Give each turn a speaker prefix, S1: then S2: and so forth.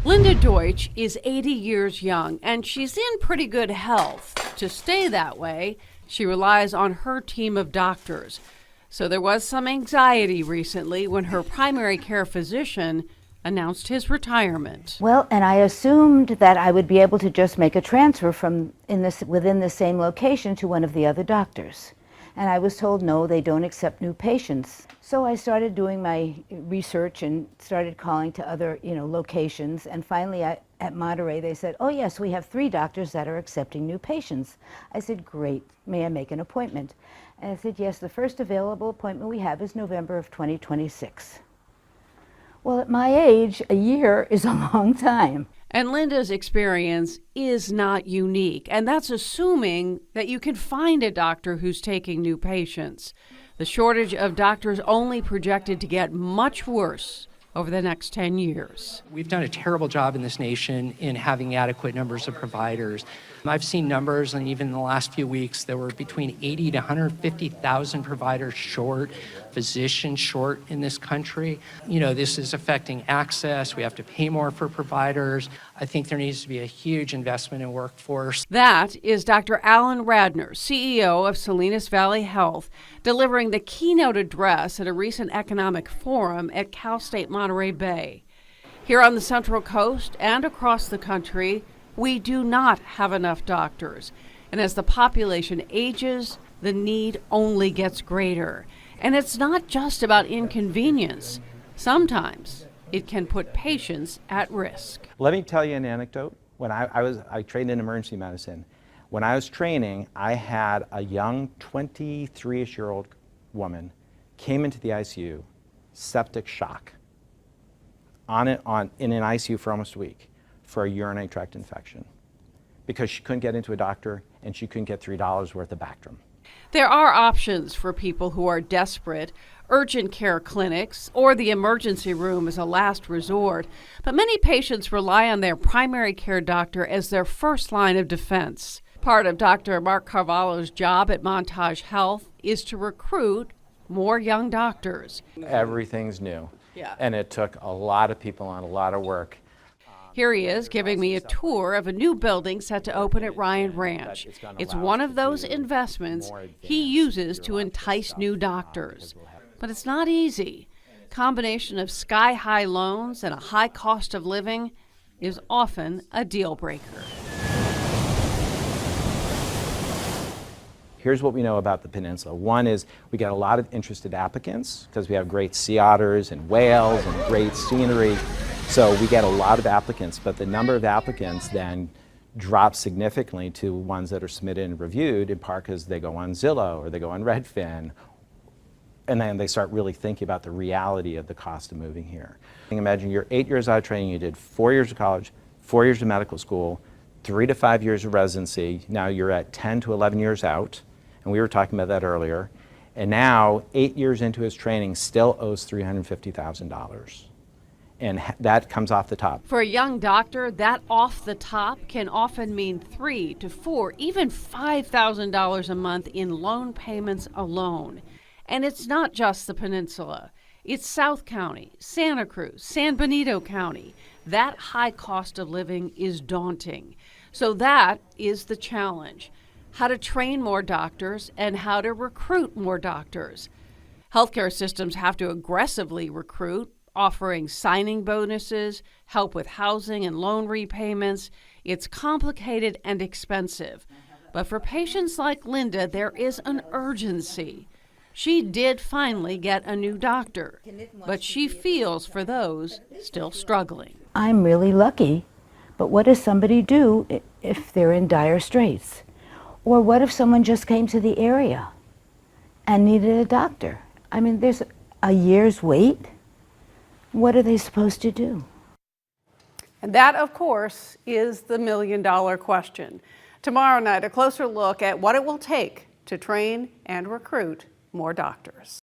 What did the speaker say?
S1: Linda Deutsch is 80 years young, and she's in pretty good health. To stay that way, she relies on her team of doctors. So there was some anxiety recently when her primary care physician announced his retirement.
S2: Well, and I assumed that I would be able to just make a transfer from within the same location to one of the other doctors. And I was told, no, they don't accept new patients. So I started doing my research and started calling to other, locations. And finally at Monterey, they said, oh yes, we have 3 doctors that are accepting new patients. I said, great, may I make an appointment? And I said, yes, the first available appointment we have is November of 2026. Well, at my age, a year is a long time.
S1: And Linda's experience is not unique, and that's assuming that you can find a doctor who's taking new patients. The shortage of doctors only projected to get much worse over the next 10 years.
S3: We've done a terrible job in this nation in having adequate numbers of providers. I've seen numbers, and even in the last few weeks, there were between 80 to 150,000 providers short, physicians short in this country. This is affecting access. We have to pay more for providers. I think there needs to be a huge investment in workforce.
S1: That is Dr. Alan Radner, CEO of Salinas Valley Health, delivering the keynote address at a recent economic forum at Cal State Monterey Bay. Here on the Central Coast and across the country, we do not have enough doctors. And as the population ages, the need only gets greater. And it's not just about inconvenience. Sometimes it can put patients at risk.
S4: Let me tell you an anecdote. When I trained in emergency medicine. When I was training, I had a young 23-ish-year-old woman came into the ICU, septic shock, in an ICU for almost a week for a urinary tract infection because she couldn't get into a doctor and she couldn't get $3 worth of Bactrim.
S1: There are options for people who are desperate. Urgent care clinics or the emergency room is a last resort, but many patients rely on their primary care doctor as their first line of defense. Part of Dr. Mark Carvalho's job at Montage Health is to recruit more young doctors.
S4: Everything's new, and it took a lot of people and a lot of work.
S1: Here he is giving me a tour of a new building set to open at Ryan Ranch. It's one of those investments he uses to entice new doctors. But it's not easy. Combination of sky-high loans and a high cost of living is often a deal breaker.
S4: Here's what we know about the peninsula. One is we get a lot of interested applicants because we have great sea otters and whales and great scenery. So we get a lot of applicants, but the number of applicants then drops significantly to ones that are submitted and reviewed, in part because they go on Zillow or they go on Redfin, and then they start really thinking about the reality of the cost of moving here. Imagine you're 8 years out of training, you did 4 years of college, 4 years of medical school, 3 to 5 years of residency, now you're at 10 to 11 years out, and we were talking about that earlier, and now 8 years into his training still owes $350,000. And that comes off the top.
S1: For a young doctor, that off the top can often mean $3,000 to $4,000, even $5,000 a month in loan payments alone. And it's not just the peninsula. It's South County, Santa Cruz, San Benito County. That high cost of living is daunting. So that is the challenge: how to train more doctors and how to recruit more doctors. Healthcare systems have to aggressively recruit, offering signing bonuses, help with housing and loan repayments. It's complicated and expensive. But for patients like Linda, there is an urgency. She did finally get a new doctor, but she feels for those still struggling.
S2: I'm really lucky, but what does somebody do if they're in dire straits? Or what if someone just came to the area and needed a doctor? I mean, there's a year's wait. What are they supposed to do?
S1: And that, of course, is the million-dollar question. Tomorrow night, a closer look at what it will take to train and recruit more doctors.